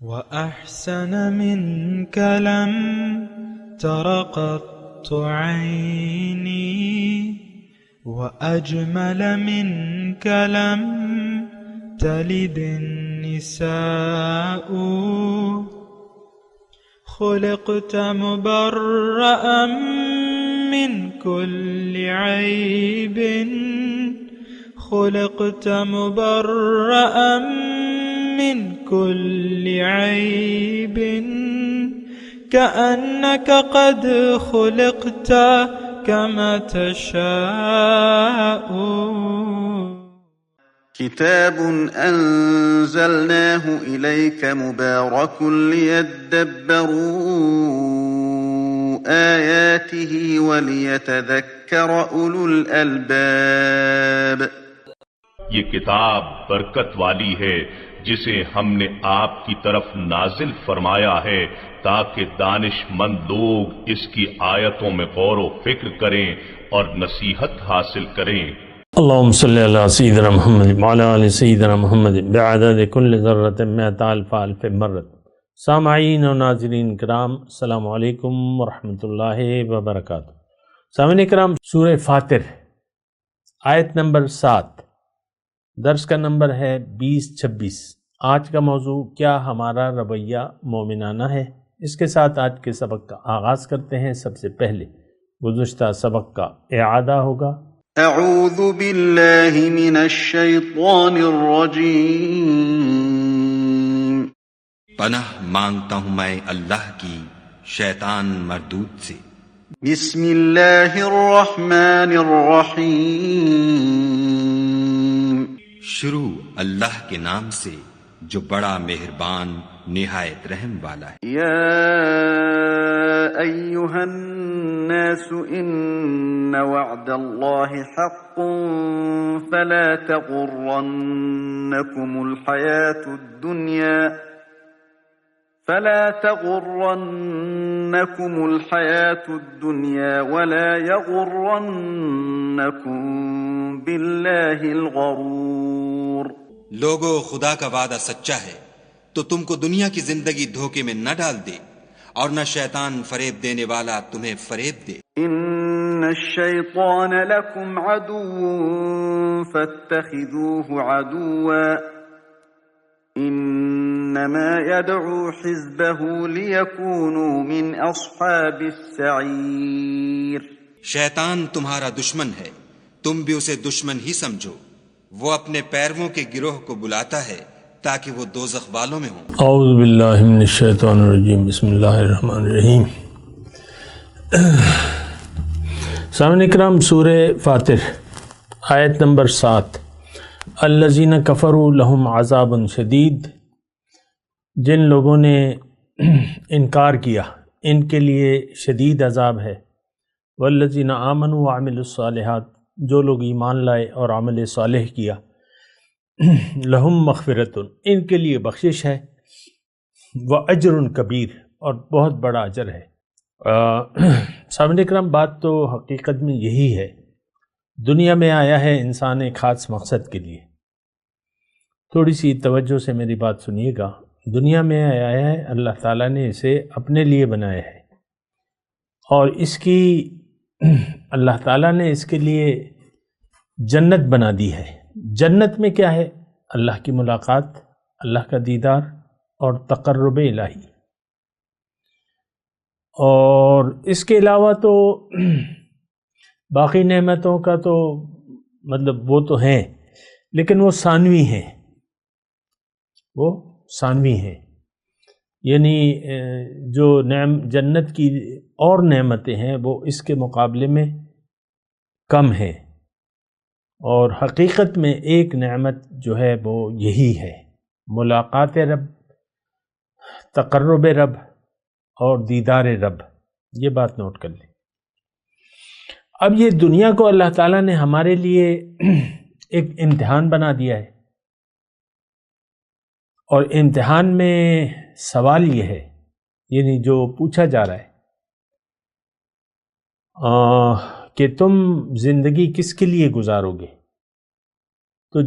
وأحسن منك لم تر قط عيني وأجمل منك لم تلد النساء خلقت مبرأ من كل عيب خلقت مبرأ من كل عيب كأنك قد خلقت كما تشاء. كتاب أنزلناه إليك مبارك ليدبروا آياته وليتذكر أولو الألباب. یہ کتاب برکت والی ہے جسے ہم نے آپ کی طرف نازل فرمایا ہے تاکہ دانش مند لوگ اس کی آیتوں میں غور و فکر کریں اور نصیحت حاصل کریں. اللهم صل على سيدنا محمد وعلى آل سيدنا محمد بعدد كل ذرة مئة ألف ألف مرة. سامعین و ناظرین کرام، السلام علیکم ورحمۃ اللہ وبرکاتہ. سامعین کرام، سورہ فاتر آیت نمبر 7، درس کا نمبر ہے 20-26. آج کا موضوع کیا ہمارا رویہ مومنانہ ہے؟ اس کے ساتھ آج کے سبق کا آغاز کرتے ہیں. سب سے پہلے گزشتہ سبق کا اعادہ ہوگا. اعوذ باللہ من الشیطان الرجیم. پناہ مانگتا ہوں میں اللہ کی شیطان مردود سے. بسم اللہ الرحمن الرحیم. شروع اللہ کے نام سے جو بڑا مہربان نہایت رحم والا ہے. یا ایہا الناس ان وعد اللہ حق فلا تغرنکم الحیاة الدنیا ولا یغرنکم باللہ الغرور. لوگو، خدا کا وعدہ سچا ہے تو تم کو دنیا کی زندگی دھوکے میں نہ ڈال دے اور نہ شیطان فریب دینے والا تمہیں فریب دے. ان الشیطان لکم عدو فاتخذوه عدوا انما يدعو حزبه ليكونوا من اصحاب السعیر. شیطان تمہارا دشمن ہے، تم بھی اسے دشمن ہی سمجھو. وہ اپنے پیرووں کے گروہ کو بلاتا ہے تاکہ وہ دوزخ والوں میں ہوں. اعوذ باللہ من الشیطان الرجیم. بسم اللہ الرحمن الرحیم. سامعین اکرام، سورہ فاتر آیت نمبر 7. الذین کفروا لہم عذاب شدید. جن لوگوں نے انکار کیا ان کے لیے شدید عذاب ہے. والذین آمنوا وعملوا الصالحات. جو لوگ ایمان لائے اور عمل صالح کیا، لہم مغفرۃ، ان کے لیے بخشش ہے، واجر کبیر، اور بہت بڑا اجر ہے. سامعین اکرام، بات تو حقیقت میں یہی ہے. دنیا میں آیا ہے انسان ایک خاص مقصد کے لیے. تھوڑی سی توجہ سے میری بات سنیے گا. دنیا میں آیا ہے، اللہ تعالیٰ نے اسے اپنے لیے بنایا ہے، اور اس کی اللہ تعالیٰ نے اس کے لیے جنت بنا دی ہے. جنت میں کیا ہے؟ اللہ کی ملاقات، اللہ کا دیدار اور تقرب الہی. اور اس کے علاوہ تو باقی نعمتوں کا تو مطلب وہ تو ہیں، لیکن وہ ثانوی ہیں، یعنی جو جنت کی اور نعمتیں ہیں وہ اس کے مقابلے میں کم ہیں. اور حقیقت میں ایک نعمت جو ہے وہ یہی ہے، ملاقات رب، تقرب رب اور دیدار رب. یہ بات نوٹ کر لیں. اب یہ دنیا کو اللہ تعالیٰ نے ہمارے لیے ایک امتحان بنا دیا ہے، اور امتحان میں سوال یہ ہے، یعنی جو پوچھا جا رہا ہے کہ تم زندگی کس کے لیے گزارو گے. تو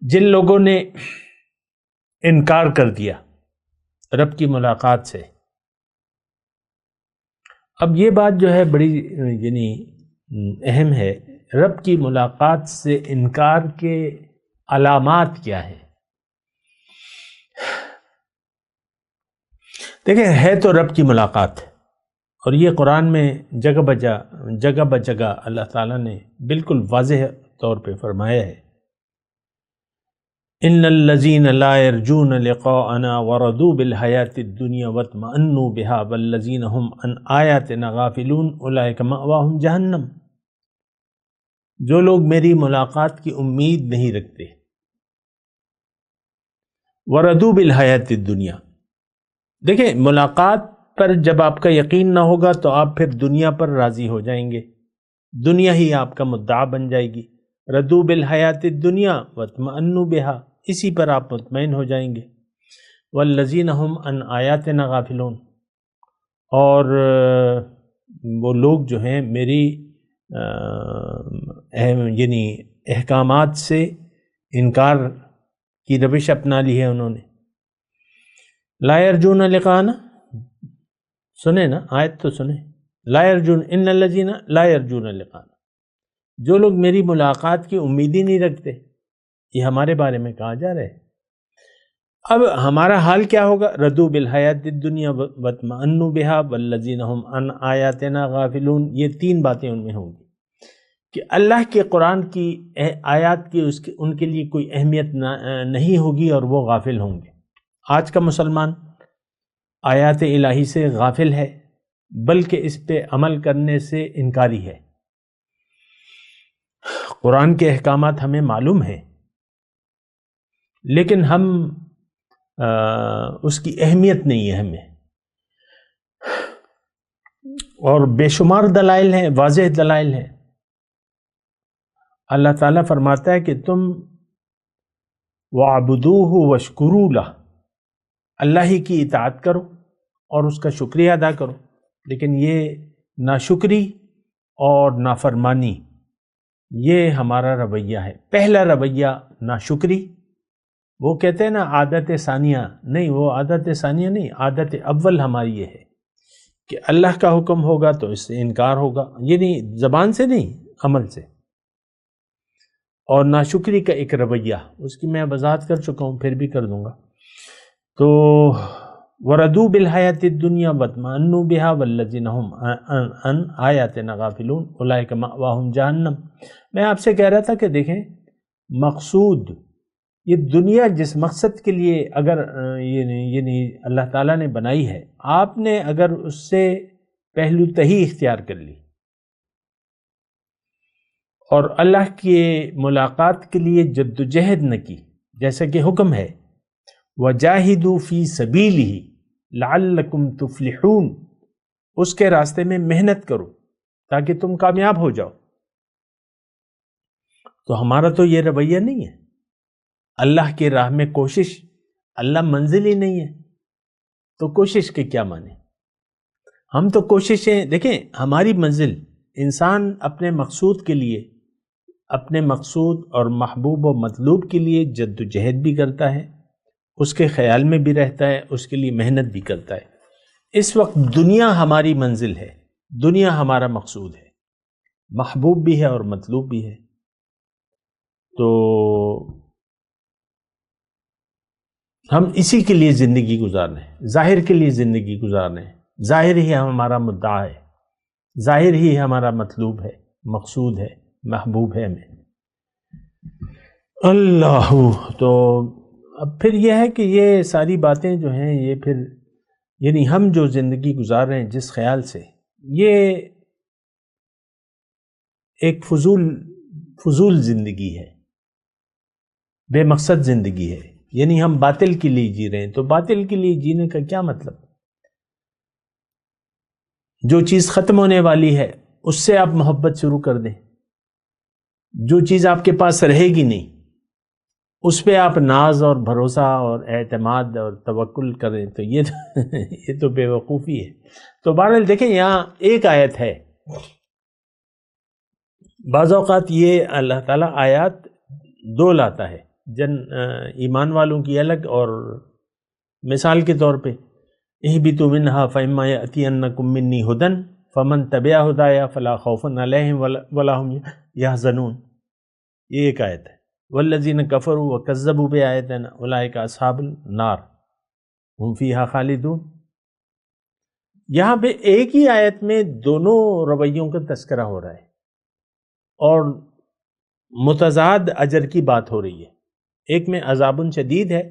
جن لوگوں نے انکار کر دیا رب کی ملاقات سے۔ اب یہ بات جو ہے بڑی یعنی اہم ہے، رب کی ملاقات سے انکار کے علامات کیا ہیں؟ دیکھیں، ہے تو رب کی ملاقات، اور یہ قرآن میں جگہ بجگہ اللہ تعالیٰ نے بالکل واضح طور پہ فرمایا ہے، ان الذین لا یرجون لقاءنا ورضوا بالحیاۃ الدنیا واطمأنوا بها والذین هم عن آیاتنا غافلون اولئک مأواہم جہنم۔ جو لوگ میری ملاقات کی امید نہیں رکھتے، ورضوا بالحیاۃ الدنیا، دیکھیں ملاقات پر جب آپ کا یقین نہ ہوگا تو آپ پھر دنیا پر راضی ہو جائیں گے، دنیا ہی آپ کا مدعا بن جائے گی۔ رضوا بالحیاۃ الدنیا واطمأنوا بها، اسی پر آپ مطمئن ہو جائیں گے۔ والذین هم عن آیاتنا غافلون، اور وہ لوگ جو ہیں میری یعنی احکامات سے انکار کی روش اپنا لی ہے انہوں نے۔ لا یرجون لقاءنا، سنیں نا آیت تو سنیں، لا یرجون، ان الذین لا یرجون لقاءنا، جو لوگ میری ملاقات کی امید ہی نہیں رکھتے، یہ ہمارے بارے میں کہا جا رہا ہے۔ اب ہمارا حال کیا ہوگا؟ رضوا بالحیاۃ الدنیا واطمأنوا بها والذین هم عن آیاتنا غافلون، یہ تین باتیں ان میں ہوں گی کہ اللہ کے قرآن کی آیات کی ان کے لیے کوئی اہمیت نہیں ہوگی اور وہ غافل ہوں گے۔ آج کا مسلمان آیات الہی سے غافل ہے، بلکہ اس پہ عمل کرنے سے انکاری ہے۔ قرآن کے احکامات ہمیں معلوم ہیں، لیکن ہم اس کی اہمیت نہیں ہے ہمیں، اور بے شمار دلائل ہیں، واضح دلائل ہیں۔ اللہ تعالیٰ فرماتا ہے کہ تم وَاعْبُدُوهُ وَاشْكُرُوا لَهُ، اللہ ہی کی اطاعت کرو اور اس کا شکریہ ادا کرو، لیکن یہ ناشکری اور نافرمانی یہ ہمارا رویہ ہے۔ پہلا رویہ ناشکری، وہ کہتے ہیں نا عادت ثانیہ، نہیں، وہ عادت ثانیہ نہیں، عادت اول ہماری یہ ہے کہ اللہ کا حکم ہوگا تو اس سے انکار ہوگا، یہ نہیں، زبان سے نہیں، عمل سے۔ اور ناشکری کا ایک رویہ، اس کی میں وضاحت کر چکا ہوں، پھر بھی کر دوں گا۔ تو وَرَضُوا بِالْحَيَاةِ الدُّنْيَا وَاطْمَأَنُّوا بِهَا وَالَّذِينَ هُمْ عَنْ آیَاتِنَا غَافِلُونَ أُولَئِکَ مَأْوَاهُمْ جَہَنَّمُ۔ میں آپ سے کہہ رہا تھا کہ دیکھیں، مقصود یہ دنیا جس مقصد کے لیے اگر یعنی اللہ تعالیٰ نے بنائی ہے، آپ نے اگر اس سے پہلو تہی اختیار کر لی اور اللہ کی ملاقات کے لیے جد و جہد نہ کی، جیسا کہ حکم ہے وَجَاهِدُوا فِي سَبِيلِهِ لَعَلَّكُمْ تُفْلِحُونَ، اس کے راستے میں محنت کرو تاکہ تم کامیاب ہو جاؤ۔ تو ہمارا تو یہ رویہ نہیں ہے۔ اللہ کی راہ میں کوشش، اللہ منزل ہی نہیں ہے تو کوشش کے کیا معنی؟ ہم تو کوششیں، دیکھیں ہماری منزل، انسان اپنے مقصود کے لیے، اپنے مقصود اور محبوب و مطلوب کے لیے جد و جہد بھی کرتا ہے، اس کے خیال میں بھی رہتا ہے، اس کے لیے محنت بھی کرتا ہے۔ اس وقت دنیا ہماری منزل ہے، دنیا ہمارا مقصود ہے، محبوب بھی ہے اور مطلوب بھی ہے۔ تو ہم اسی کے لیے زندگی گزار رہے ہیں، ظاہر کے لیے زندگی گزار رہے ہیں، ظاہر ہی ہمارا مدعا ہے، ظاہر ہی ہمارا مطلوب ہے، مقصود ہے، محبوب ہے ہمیں۔ اللہ، تو اب پھر یہ ہے کہ یہ ساری باتیں جو ہیں یہ پھر یعنی ہم جو زندگی گزار رہے ہیں جس خیال سے، یہ ایک فضول زندگی ہے، بے مقصد زندگی ہے، یعنی ہم باطل کے لیے جی رہے ہیں۔ تو باطل کے لیے جینے کا کیا مطلب؟ جو چیز ختم ہونے والی ہے اس سے آپ محبت شروع کر دیں، جو چیز آپ کے پاس رہے گی نہیں اس پہ آپ ناز اور بھروسہ اور اعتماد اور توکل کریں، تو یہ تو بے وقوفی ہے۔ تو بہرحال دیکھیں، یہاں ایک آیت ہے، بعض اوقات یہ اللہ تعالیٰ آیات دو لاتا ہے، ایمان والوں کی الگ اور مثال کے طور پہ اہبطوا منہا فإما یأتینکم منی ھدی فمن تبع ھدایا فلا خوف علیہم ولا ھم یحزنون، یہ ایک آیت ہے۔ والذین کفروا وکذبوا بآیاتنا اولئک اصحاب النار ہم فیہا خالدون۔ یہاں پہ ایک ہی آیت میں دونوں رویوں کا تذکرہ ہو رہا ہے اور متضاد اجر کی بات ہو رہی ہے۔ ایک میں عذاب شدید ہے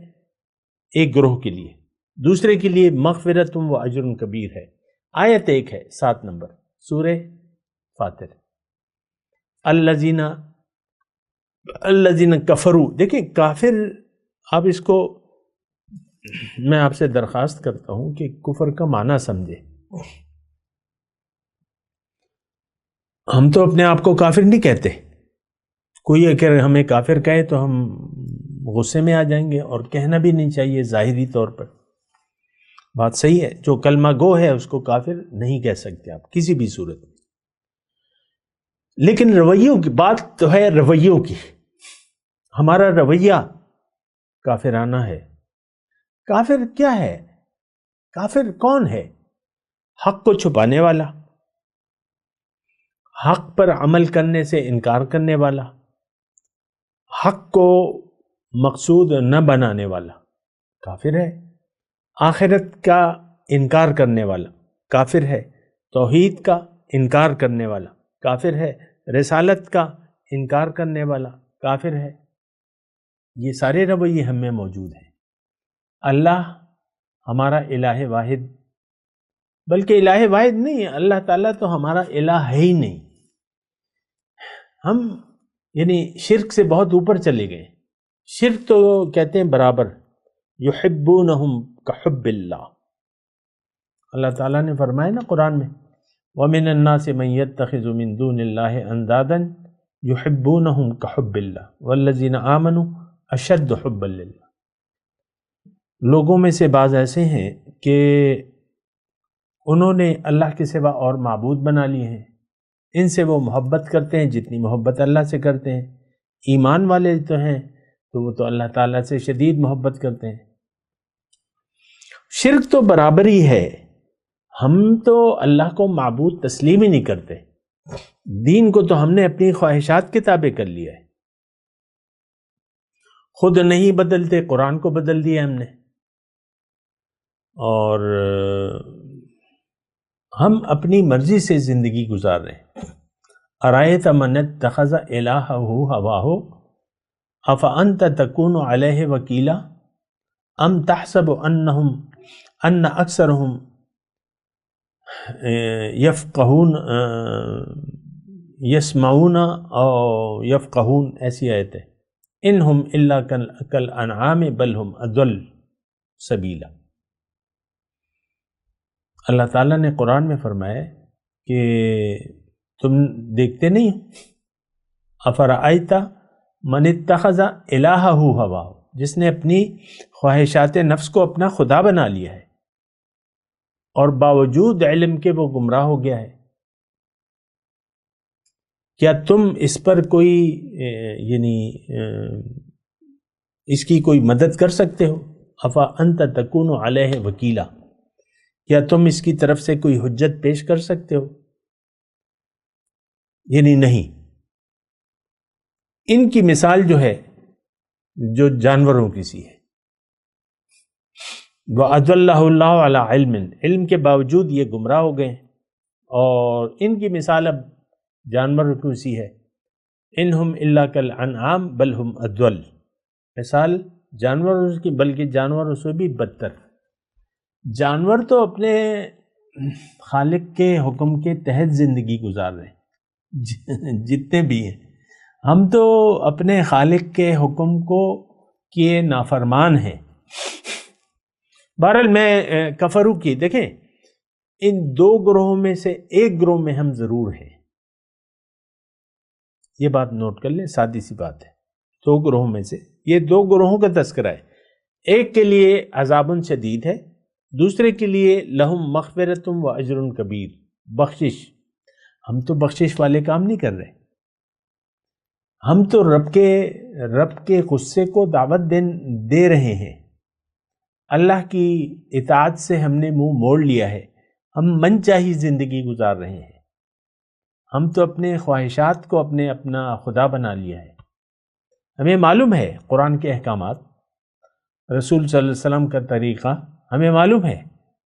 ایک گروہ کے لیے، دوسرے کے لیے مغفرت و اجر کبیر ہے۔ آیت ایک ہے 7 نمبر سورہ فاطر، الذین کفروا۔ دیکھیں کافر، آپ اس کو، میں آپ سے درخواست کرتا ہوں کہ کفر کا معنی سمجھے۔ ہم تو اپنے آپ کو کافر نہیں کہتے، کوئی اگر ہمیں کافر کہے تو ہم غصے میں آ جائیں گے، اور کہنا بھی نہیں چاہیے ظاہری طور پر۔ بات صحیح ہے، جو کلمہ گو ہے اس کو کافر نہیں کہہ سکتے آپ کسی بھی صورت میں۔ لیکن رویوں کی بات تو ہے، رویوں کی، ہمارا رویہ کافرانہ ہے۔ کافر کیا ہے؟ کافر کون ہے؟ حق کو چھپانے والا، حق پر عمل کرنے سے انکار کرنے والا، حق کو مقصود نہ بنانے والا کافر ہے، آخرت کا انکار کرنے والا کافر ہے، توحید کا انکار کرنے والا کافر ہے، رسالت کا انکار کرنے والا کافر ہے۔ یہ سارے رویے ہم میں موجود ہیں۔ اللہ ہمارا الہ واحد، بلکہ الہ واحد نہیں ہے، اللہ تعالیٰ تو ہمارا الہ ہے ہی نہیں۔ ہم یعنی شرک سے بہت اوپر چلے گئے۔ شرک تو کہتے ہیں برابر، یحبونہم کحب اللہ۔ اللہ تعالیٰ نے فرمایا نا قرآن میں، وَمِنَ النَّاسِ مَن يَتَّخِذُ مِن دُونِ اللَّهِ أَندَادًا يُحِبُّونَهُمْ كَحُبِّ اللَّهِ وَالَّذِينَ آمَنُوا أَشَدُّ حُبًّا لِلَّهِ۔ لوگوں میں سے بعض ایسے ہیں کہ انہوں نے اللہ کے سوا اور معبود بنا لیے ہیں، ان سے وہ محبت کرتے ہیں جتنی محبت اللہ سے کرتے ہیں۔ ایمان والے تو ہیں تو وہ تو اللہ تعالیٰ سے شدید محبت کرتے ہیں۔ شرک تو برابر ہی ہے، ہم تو اللہ کو معبود تسلیم ہی نہیں کرتے، دین کو تو ہم نے اپنی خواہشات کے تابع کر لیا ہے، خود نہیں بدلتے، قرآن کو بدل دیا ہم نے، اور ہم اپنی مرضی سے زندگی گزار رہے ہیں۔ ارایت من اتخذ الہہ ہواہ افانت تکون علیہ وکیلا ام تحسب ان اکثرہم یفقہون یسمعون او یفقہون، ایسی آیت ہے، انہم الا کالانعام بل ہم اضل سبیلا۔ اللہ تعالیٰ نے قرآن میں فرمایا کہ تم دیکھتے نہیں، افرأیت من اتخذ الہہ ہواہ، جس نے اپنی خواہشات نفس کو اپنا خدا بنا لیا ہے اور باوجود علم کے وہ گمراہ ہو گیا ہے، کیا تم اس پر کوئی یعنی اس کی کوئی مدد کر سکتے ہو؟ افا انت تکون علیہ وکیلا، کیا تم اس کی طرف سے کوئی حجت پیش کر سکتے ہو؟ یعنی نہیں۔ ان کی مثال جو ہے جو جانوروں کی سی ہے، وَأَضَلَّهُ اللَّهُ عَلَىٰ عِلْمٍ، علم کے باوجود یہ گمراہ ہو گئے، اور ان کی مثال اب جانوروں کی سی ہے، انہم الا کالانعام بل ہم اضل، مثال جانوروں کی، بلکہ جانوروں سے بھی بدتر۔ جانور تو اپنے خالق کے حکم کے تحت زندگی گزار رہے ہیں، جتنے بھی ہیں، ہم تو اپنے خالق کے حکم کو کیے نافرمان ہیں۔ بہرحال میں کفرو کی، دیکھیں ان دو گروہوں میں سے ایک گروہ میں ہم ضرور ہیں، یہ بات نوٹ کر لیں، سادی سی بات ہے۔ دو گروہوں میں سے، یہ دو گروہوں کا تذکرہ ہے، ایک کے لیے عذاب شدید ہے، دوسرے کے لیے لہم مغفرت و اجر کبیر، بخشش۔ ہم تو بخشش والے کام نہیں کر رہے، ہم تو رب کے غصے کو دعوت دے رہے ہیں، اللہ کی اطاعت سے ہم نے منہ موڑ لیا ہے، ہم من چاہی زندگی گزار رہے ہیں، ہم تو اپنے خواہشات کو اپنا خدا بنا لیا ہے۔ ہمیں معلوم ہے قرآن کے احکامات، رسول صلی اللہ علیہ وسلم کا طریقہ ہمیں معلوم ہے،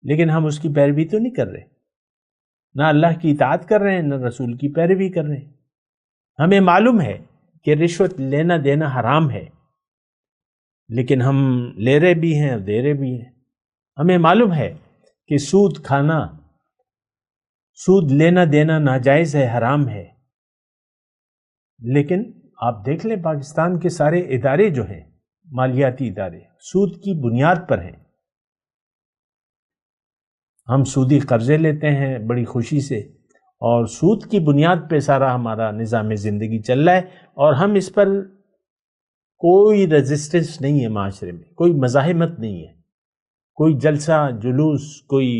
لیکن ہم اس کی پیروی تو نہیں کر رہے، نہ اللہ کی اطاعت کر رہے ہیں نہ رسول کی پیروی کر رہے ہیں۔ ہمیں معلوم ہے کہ رشوت لینا دینا حرام ہے، لیکن ہم لے رہے بھی ہیں اور دے رہے بھی ہیں۔ ہمیں معلوم ہے کہ سود کھانا، سود لینا دینا ناجائز ہے، حرام ہے، لیکن آپ دیکھ لیں پاکستان کے سارے ادارے جو ہیں، مالیاتی ادارے، سود کی بنیاد پر ہیں۔ ہم سودی قرضے لیتے ہیں بڑی خوشی سے، اور سود کی بنیاد پہ سارا ہمارا نظام زندگی چل رہا ہے، اور ہم اس پر کوئی ریزسٹنس نہیں ہے، معاشرے میں کوئی مزاحمت نہیں ہے، کوئی جلسہ جلوس، کوئی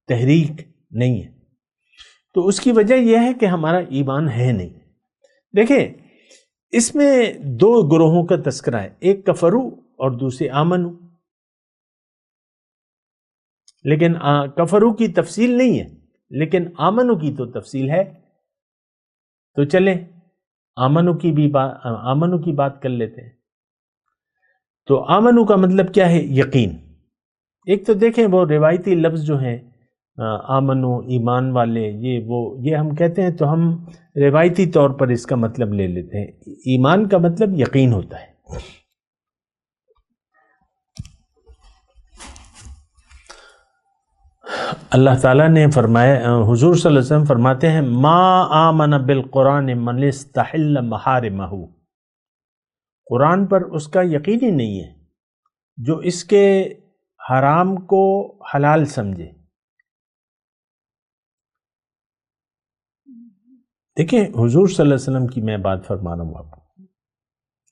تحریک نہیں ہے۔ تو اس کی وجہ یہ ہے کہ ہمارا ایمان ہے نہیں۔ دیکھیں اس میں دو گروہوں کا تذکرہ ہے، ایک کفرو اور دوسرے آمنو، لیکن کفرو کی تفصیل نہیں ہے، لیکن آمنو کی تو تفصیل ہے۔ تو چلیں آمنو کی بات کر لیتے ہیں۔ تو آمنو کا مطلب کیا ہے؟ یقین۔ ایک تو دیکھیں وہ روایتی لفظ جو ہیں آمنو، ایمان والے، یہ ہم کہتے ہیں تو ہم روایتی طور پر اس کا مطلب لے لیتے ہیں۔ ایمان کا مطلب یقین ہوتا ہے۔ اللہ تعالیٰ نے فرمایا، حضور صلی اللہ علیہ وسلم فرماتے ہیں، ما آمن بالقرآن من استحل محارمہ، قرآن پر اس کا یقین ہی نہیں ہے جو اس کے حرام کو حلال سمجھے۔ دیکھیں حضور صلی اللہ علیہ وسلم کی میں بات فرما رہا ہوں آپ کو،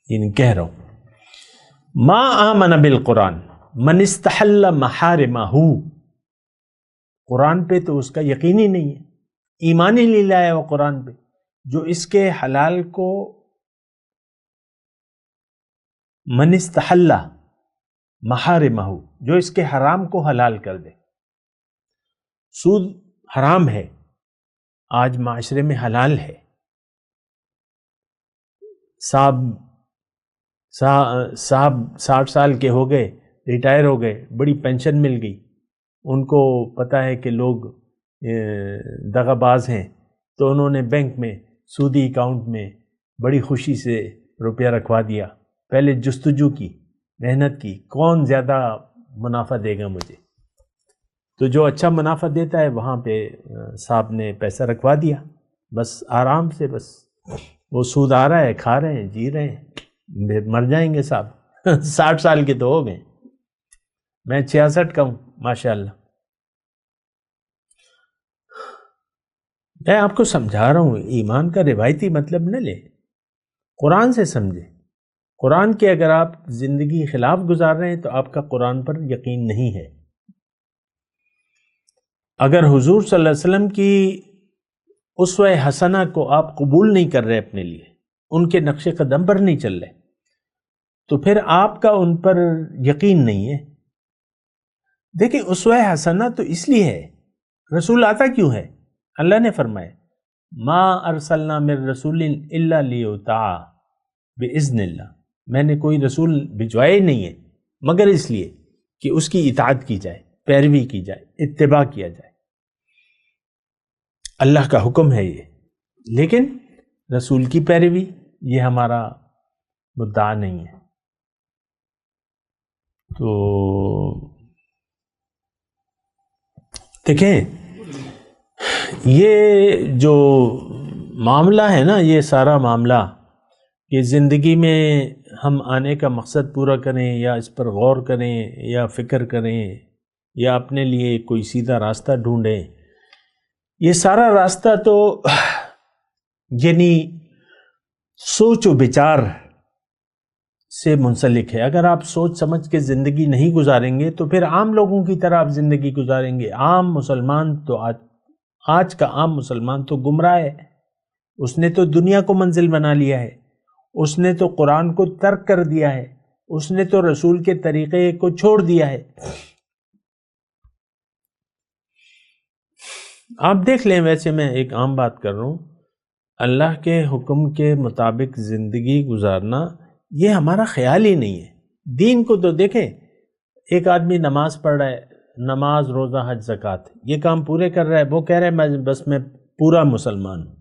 یعنی کہہ رہا ہوں، ما آمن بالقرآن من استحل محارمہ، قرآن پہ تو اس کا یقین ہی نہیں ہے، ایمان ہی نہیں لایا وہ قرآن پہ، جو اس کے حلال کو من استحل محارمہ، جو اس کے حرام کو حلال کر دے۔ سود حرام ہے، آج معاشرے میں حلال ہے۔ صاحب 60 سال کے ہو گئے، ریٹائر ہو گئے، بڑی پینشن مل گئی، ان کو پتہ ہے کہ لوگ دغا باز ہیں، تو انہوں نے بینک میں سودی اکاؤنٹ میں بڑی خوشی سے روپیہ رکھوا دیا۔ پہلے جستجو کی، محنت کی، کون زیادہ منافع دے گا مجھے، تو جو اچھا منافع دیتا ہے وہاں پہ صاحب نے پیسہ رکھوا دیا، بس آرام سے، بس وہ سود آ رہا ہے، کھا رہے ہیں، جی رہے ہیں، مر جائیں گے صاحب 60 سال کے تو ہو گئے، میں 66 کا ہوں ماشاءاللہ۔ میں آپ کو سمجھا رہا ہوں، ایمان کا روایتی مطلب نہ لے، قرآن سے سمجھے۔ قرآن کے اگر آپ زندگی خلاف گزار رہے ہیں تو آپ کا قرآن پر یقین نہیں ہے۔ اگر حضور صلی اللہ علیہ وسلم کی اسوہ حسنہ کو آپ قبول نہیں کر رہے اپنے لیے، ان کے نقش قدم پر نہیں چل رہے، تو پھر آپ کا ان پر یقین نہیں ہے۔ دیکھیں اسوہ حسنہ تو اس لیے ہے، رسول آتا کیوں ہے؟ اللہ نے فرمایا، ما ارسلنا من رسول الا لیطاع باذن اللہ، میں نے کوئی رسول بھجوائے نہیں ہے مگر اس لیے کہ اس کی اطاعت کی جائے، پیروی کی جائے، اتباع کیا جائے۔ اللہ کا حکم ہے یہ، لیکن رسول کی پیروی یہ ہمارا مدعا نہیں ہے۔ تو دیکھیں یہ جو معاملہ ہے نا، یہ سارا معاملہ کہ زندگی میں ہم آنے کا مقصد پورا کریں یا اس پر غور کریں یا فکر کریں یا اپنے لیے کوئی سیدھا راستہ ڈھونڈیں، یہ سارا راستہ تو یعنی سوچ و بچار سے منسلک ہے۔ اگر آپ سوچ سمجھ کے زندگی نہیں گزاریں گے تو پھر عام لوگوں کی طرح آپ زندگی گزاریں گے۔ عام مسلمان تو آج کا عام مسلمان تو گمراہ ہے، اس نے تو دنیا کو منزل بنا لیا ہے، اس نے تو قرآن کو ترک کر دیا ہے، اس نے تو رسول کے طریقے کو چھوڑ دیا ہے۔ آپ دیکھ لیں، ویسے میں ایک عام بات کر رہا ہوں، اللہ کے حکم کے مطابق زندگی گزارنا یہ ہمارا خیال ہی نہیں ہے۔ دین کو تو دیکھیں، ایک آدمی نماز پڑھ رہا ہے، نماز، روزہ، حج، زکوٰۃ، یہ کام پورے کر رہا ہے، وہ کہہ رہا ہے میں پورا مسلمان ہوں،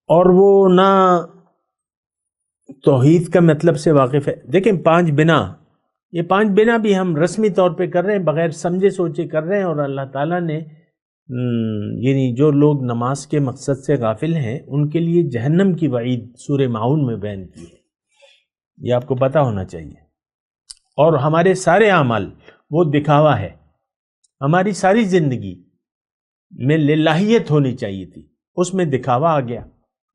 اور وہ نہ توحید کا مطلب سے واقف ہے۔ دیکھیں 5 بنا، یہ 5 بنا بھی ہم رسمی طور پہ کر رہے ہیں، بغیر سمجھے سوچے کر رہے ہیں، اور اللہ تعالیٰ نے یعنی جو لوگ نماز کے مقصد سے غافل ہیں ان کے لیے جہنم کی وعید سورہ معون میں بیان کی ہے، یہ آپ کو پتہ ہونا چاہیے۔ اور ہمارے سارے اعمال وہ دکھاوا ہے، ہماری ساری زندگی میں للہیت ہونی چاہیے تھی، اس میں دکھاوا آ گیا،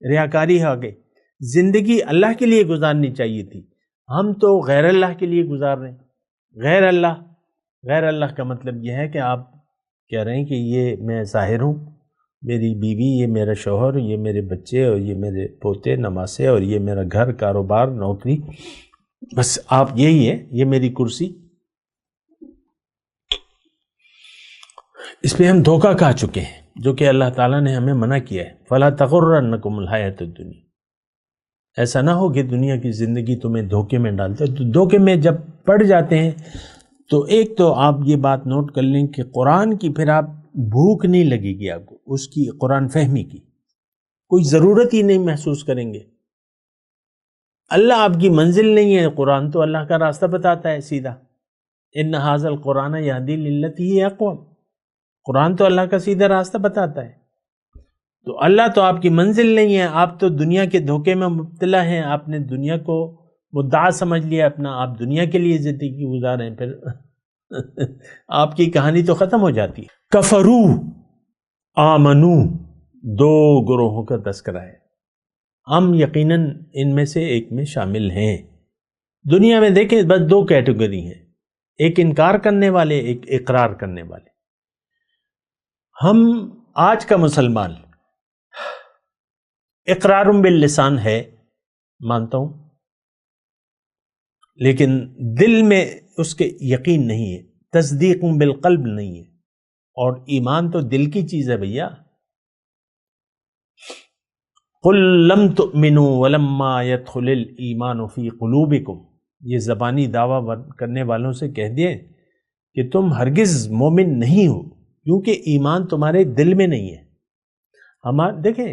ریاکاری آ گئی۔ زندگی اللہ کے لیے گزارنی چاہیے تھی، ہم تو غیر اللہ کے لیے گزار رہے ہیں۔ غیر اللہ کا مطلب یہ ہے کہ آپ کہہ رہے ہیں کہ یہ میں ظاہر ہوں، میری بیوی، یہ میرا شوہر، یہ میرے بچے، اور یہ میرے پوتے نواسے، اور یہ میرا گھر، کاروبار، نوکری، بس آپ یہی ہے، یہ میری کرسی۔ اس پہ ہم دھوکہ کھا چکے ہیں، جو کہ اللہ تعالیٰ نے ہمیں منع کیا ہے، فَلَا تَغُرَّنَّكُمُ الْحَيَاةُ الدُّنْيَا۔ ایسا نہ ہو کہ دنیا کی زندگی تمہیں دھوکے میں ڈالتے، تو دھوکے میں جب پڑ جاتے ہیں تو ایک تو آپ یہ بات نوٹ کر لیں کہ قرآن کی پھر آپ بھوک نہیں لگے گی، آپ کو اس کی قرآن فہمی کی کوئی ضرورت ہی نہیں محسوس کریں گے۔ اللہ آپ کی منزل نہیں ہے، قرآن تو اللہ کا راستہ بتاتا ہے سیدھا، ان ھذا القرآن یہدی للتی ہی اقوم، قرآن تو اللہ کا سیدھا راستہ بتاتا ہے۔ تو اللہ تو آپ کی منزل نہیں ہے، آپ تو دنیا کے دھوکے میں مبتلا ہیں، آپ نے دنیا کو مدعا سمجھ لیا اپنا، آپ دنیا کے لیے زندگی گزارے ہیں، پھر آپ کی کہانی تو ختم ہو جاتی ہے۔ کفرو آمنو، 2 گروہوں کا تذکرہ ہے، ہم یقیناً ان میں سے ایک میں شامل ہیں۔ دنیا میں دیکھیں بس 2 کیٹیگری ہیں، ایک انکار کرنے والے، ایک اقرار کرنے والے۔ ہم آج کا مسلمان اقرار باللسان ہے، مانتا ہوں، لیکن دل میں اس کے یقین نہیں ہے، تصدیق بالقلب نہیں ہے، اور ایمان تو دل کی چیز ہے بھیا۔ قل لم تؤمنوا ولما يدخل الايمان في قلوبكم، یہ زبانی دعویٰ کرنے والوں سے کہہ دیں کہ تم ہرگز مومن نہیں ہو، کیونکہ ایمان تمہارے دل میں نہیں ہے۔ دیکھیں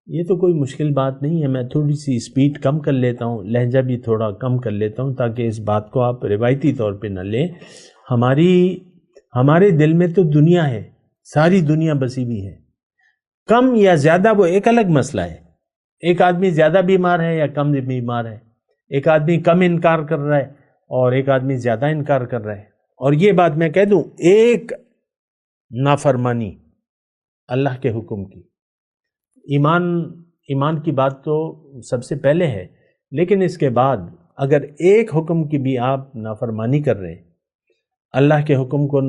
یہ تو کوئی مشکل بات نہیں ہے، میں تھوڑی سی سپیڈ کم کر لیتا ہوں، لہجہ بھی تھوڑا کم کر لیتا ہوں تاکہ اس بات کو آپ روایتی طور پہ نہ لیں۔ ہمارے دل میں تو دنیا ہے، ساری دنیا بسی ہوئی ہے، کم یا زیادہ وہ ایک الگ مسئلہ ہے، ایک آدمی زیادہ بیمار ہے یا کم بیمار ہے، ایک آدمی کم انکار کر رہا ہے اور ایک آدمی زیادہ انکار کر رہا ہے۔ اور یہ بات میں کہہ دوں، ایک نافرمانی اللہ کے حکم کی، ایمان کی بات تو سب سے پہلے ہے، لیکن اس کے بعد اگر ایک حکم کی بھی آپ نافرمانی کر رہے ہیں، اللہ کے حکم کو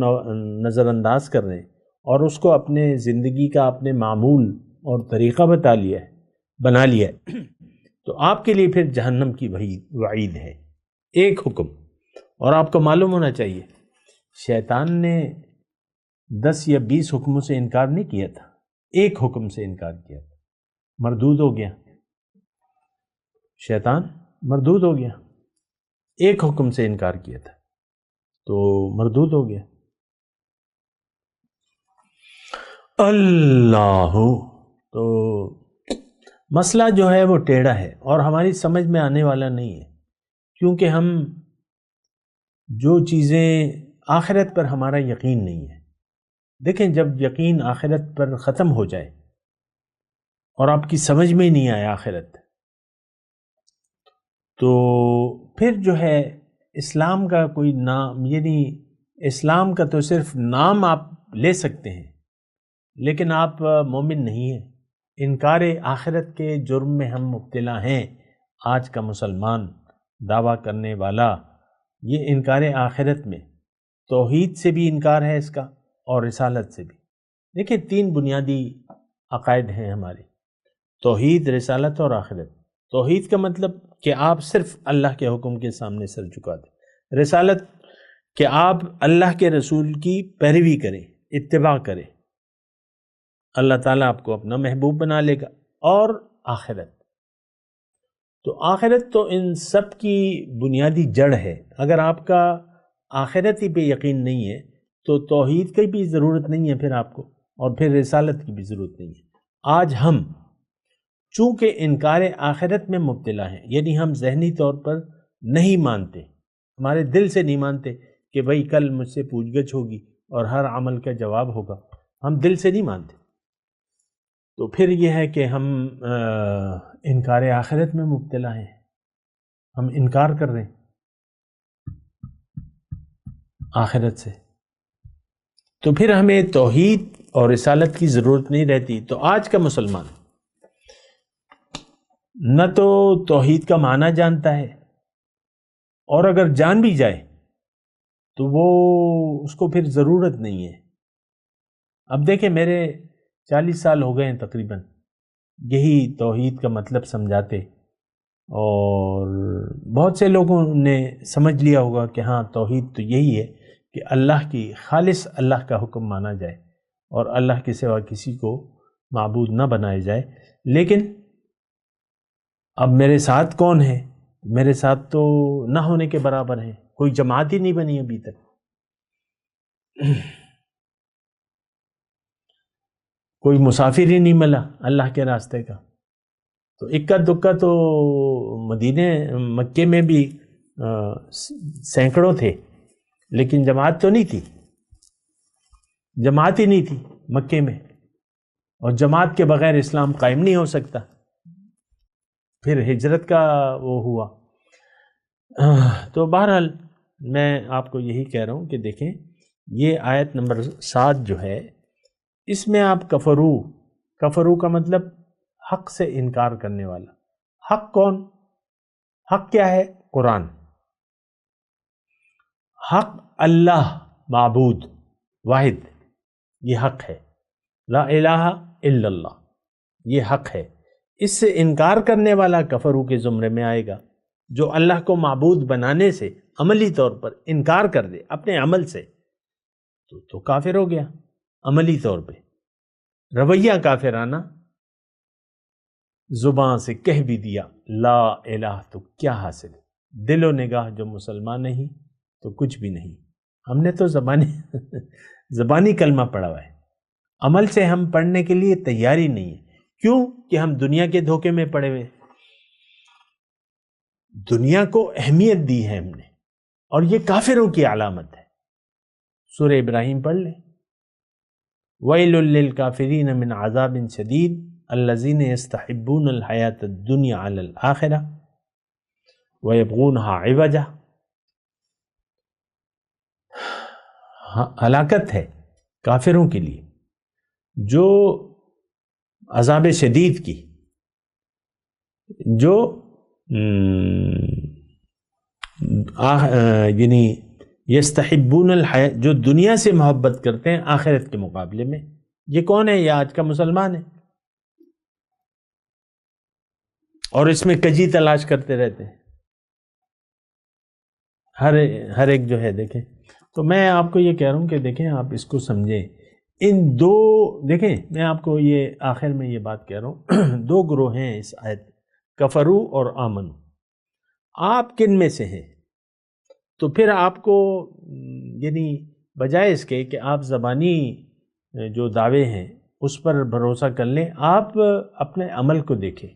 نظر انداز کر رہے ہیں اور اس کو اپنے زندگی کا اپنے معمول اور طریقہ بنا لیا ہے، تو آپ کے لیے پھر جہنم کی وعید ہے۔ ایک حکم، اور آپ کو معلوم ہونا چاہیے شیطان نے 10 یا 20 حکموں سے انکار نہیں کیا تھا، ایک حکم سے انکار کیا تھا، مردود ہو گیا، شیطان مردود ہو گیا، ایک حکم سے انکار کیا تھا تو مردود ہو گیا۔ اللہ، تو مسئلہ جو ہے وہ ٹیڑھا ہے اور ہماری سمجھ میں آنے والا نہیں ہے، کیونکہ ہم جو چیزیں آخرت پر ہمارا یقین نہیں ہے، دیکھیں جب یقین آخرت پر ختم ہو جائے اور آپ کی سمجھ میں ہی نہیں آئے آخرت، تو پھر جو ہے اسلام کا کوئی نام، یعنی اسلام کا تو صرف نام آپ لے سکتے ہیں لیکن آپ مومن نہیں ہیں۔ انکار آخرت کے جرم میں ہم مبتلا ہیں، آج کا مسلمان دعویٰ کرنے والا، یہ انکار آخرت میں توحید سے بھی انکار ہے اس کا اور رسالت سے بھی۔ دیکھیں 3 بنیادی عقائد ہیں ہمارے، توحید، رسالت اور آخرت۔ توحید کا مطلب کہ آپ صرف اللہ کے حکم کے سامنے سر جھکا دیں، رسالت کہ آپ اللہ کے رسول کی پیروی کریں، اتباع کریں، اللہ تعالیٰ آپ کو اپنا محبوب بنا لے گا، اور آخرت، تو آخرت تو ان سب کی بنیادی جڑ ہے۔ اگر آپ کا آخرت ہی پہ یقین نہیں ہے تو توحید کی بھی ضرورت نہیں ہے پھر آپ کو، اور پھر رسالت کی بھی ضرورت نہیں ہے۔ آج ہم چونکہ انکار آخرت میں مبتلا ہیں، یعنی ہم ذہنی طور پر نہیں مانتے، ہمارے دل سے نہیں مانتے کہ بھئی کل مجھ سے پوچھ گچھ ہوگی اور ہر عمل کا جواب ہوگا، ہم دل سے نہیں مانتے، تو پھر یہ ہے کہ ہم انکار آخرت میں مبتلا ہیں، ہم انکار کر رہے ہیں آخرت سے، تو پھر ہمیں توحید اور رسالت کی ضرورت نہیں رہتی۔ تو آج کا مسلمان نہ تو توحید کا معنی جانتا ہے، اور اگر جان بھی جائے تو وہ اس کو پھر ضرورت نہیں ہے۔ اب دیکھیں میرے 40 سال ہو گئے ہیں تقریباً یہی توحید کا مطلب سمجھاتے، اور بہت سے لوگوں نے سمجھ لیا ہوگا کہ ہاں توحید تو یہی ہے کہ اللہ کی خالص اللہ کا حکم مانا جائے اور اللہ کے سوا کسی کو معبود نہ بنائے جائے۔ لیکن اب میرے ساتھ کون ہے؟ میرے ساتھ تو نہ ہونے کے برابر ہیں، کوئی جماعت ہی نہیں بنی ابھی تک۔ کوئی مسافر ہی نہیں ملا اللہ کے راستے کا، تو اکا دکا تو مکے میں بھی سینکڑوں تھے، لیکن جماعت تو نہیں تھی، جماعت ہی نہیں تھی مکے میں، اور جماعت کے بغیر اسلام قائم نہیں ہو سکتا۔ پھر ہجرت کا وہ ہوا۔ تو بہرحال میں آپ کو یہی کہہ رہا ہوں کہ دیکھیں یہ آیت نمبر 7 جو ہے، اس میں آپ کفرو کا مطلب حق سے انکار کرنے والا۔ حق کون؟ حق کیا ہے؟ قرآن۔ حق اللہ معبود واحد، یہ حق ہے، لا الہ الا اللہ، یہ حق ہے۔ اس سے انکار کرنے والا کفرو کے زمرے میں آئے گا، جو اللہ کو معبود بنانے سے عملی طور پر انکار کر دے اپنے عمل سے، تو کافر ہو گیا عملی طور پہ۔ رویہ کافرانہ، زبان سے کہہ بھی دیا لا الہ تو کیا حاصل، دل و نگاہ جو مسلمان نہیں تو کچھ بھی نہیں۔ ہم نے تو زبانی کلمہ پڑھا ہوا ہے، عمل سے ہم پڑھنے کے لیے تیاری نہیں ہے۔ کیوں؟ کہ ہم دنیا کے دھوکے میں پڑے ہوئے، دنیا کو اہمیت دی ہے ہم نے، اور یہ کافروں کی علامت ہے۔ سورہ ابراہیم پڑھ لیں، وَيْلٌ لِّلْكَافِرِينَ مِنْ عَذَابٍ شَدِيدٍ الَّذِينَ يَسْتَحِبُّونَ الْحَيَاةَ الدُّنْيَا عَلَى الْآخِرَةِ وَيَبْغُونَهَا عِوَجًا۔ ہلاکت ہے کافروں کے لیے جو عذاب شدید کی، جو یعنی یستحبون الحیات، جو دنیا سے محبت کرتے ہیں آخرت کے مقابلے میں۔ یہ کون ہے؟ یہ آج کا مسلمان ہے، اور اس میں کجی تلاش کرتے رہتے ہیں ہر ایک جو ہے۔ دیکھیں تو میں آپ کو یہ کہہ رہا ہوں کہ دیکھیں آپ اس کو سمجھیں، ان دو، دیکھیں میں آپ کو یہ آخر میں یہ بات کہہ رہا ہوں، دو گروہ ہیں اس آیت، کفرو اور آمنو۔ آپ کن میں سے ہیں؟ تو پھر آپ کو یعنی بجائے اس کے کہ آپ زبانی جو دعوے ہیں اس پر بھروسہ کر لیں، آپ اپنے عمل کو دیکھیں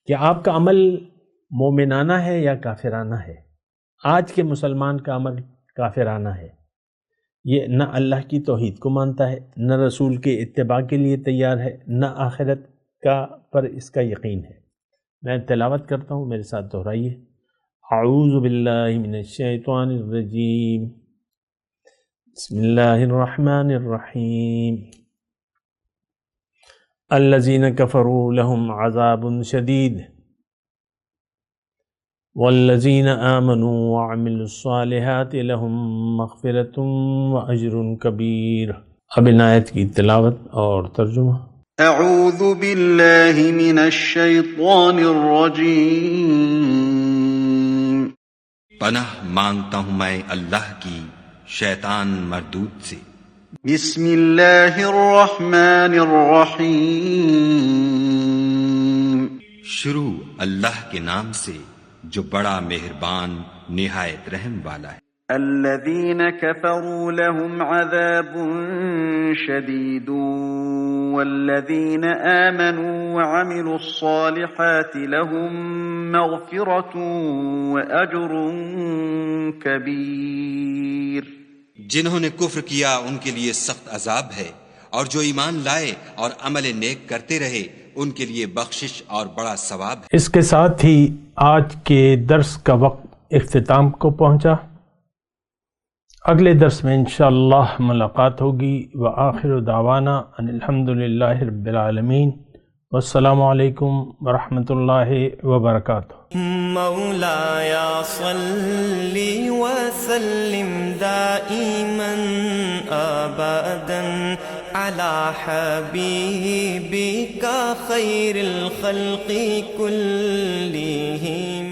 کہ آپ کا عمل مومنانہ ہے یا کافرانہ ہے۔ آج کے مسلمان کا عمل کافرانہ ہے، یہ نہ اللہ کی توحید کو مانتا ہے، نہ رسول کے اتباع کے لیے تیار ہے، نہ آخرت کا پر اس کا یقین ہے۔ میں تلاوت کرتا ہوں، میرے ساتھ دہرائیے۔ اعوذ باللہ من الشیطان الرجیم، بسم اللہ الرحمن الرحیم۔ الذین کفروا لهم عذاب شدید والذین آمنوا وعملوا الصالحات لهم مغفرۃ واجر کبیر۔ اب ان آیت کی تلاوت اور ترجمہ۔ اعوذ باللہ من الشیطان الرجیم. پناہ مانگتا ہوں میں اللہ کی شیطان مردود سے. بسم اللہ الرحمن الرحیم. شروع اللہ کے نام سے جو بڑا مہربان نہایت رحم والا ہے. الذین کفروا لهم عذاب شدید والذین آمنوا وعملوا الصالحات لهم مغفرة وأجر کبیر. جنہوں نے کفر کیا ان کے لیے سخت عذاب ہے، اور جو ایمان لائے اور عمل نیک کرتے رہے ان کے لیے بخشش اور بڑا ثواب ہے. اس کے ساتھ ہی آج کے درس کا وقت اختتام کو پہنچا. اگلے درس میں انشاءاللہ ملاقات ہوگی. وآخر دعوانا ان الحمدللہ رب العالمین. والسلام علیکم ورحمۃ اللہ وبرکاتہ. مولایا صلی وسلم دائما ابدا علی حبیبک خیر الخلق کلہم.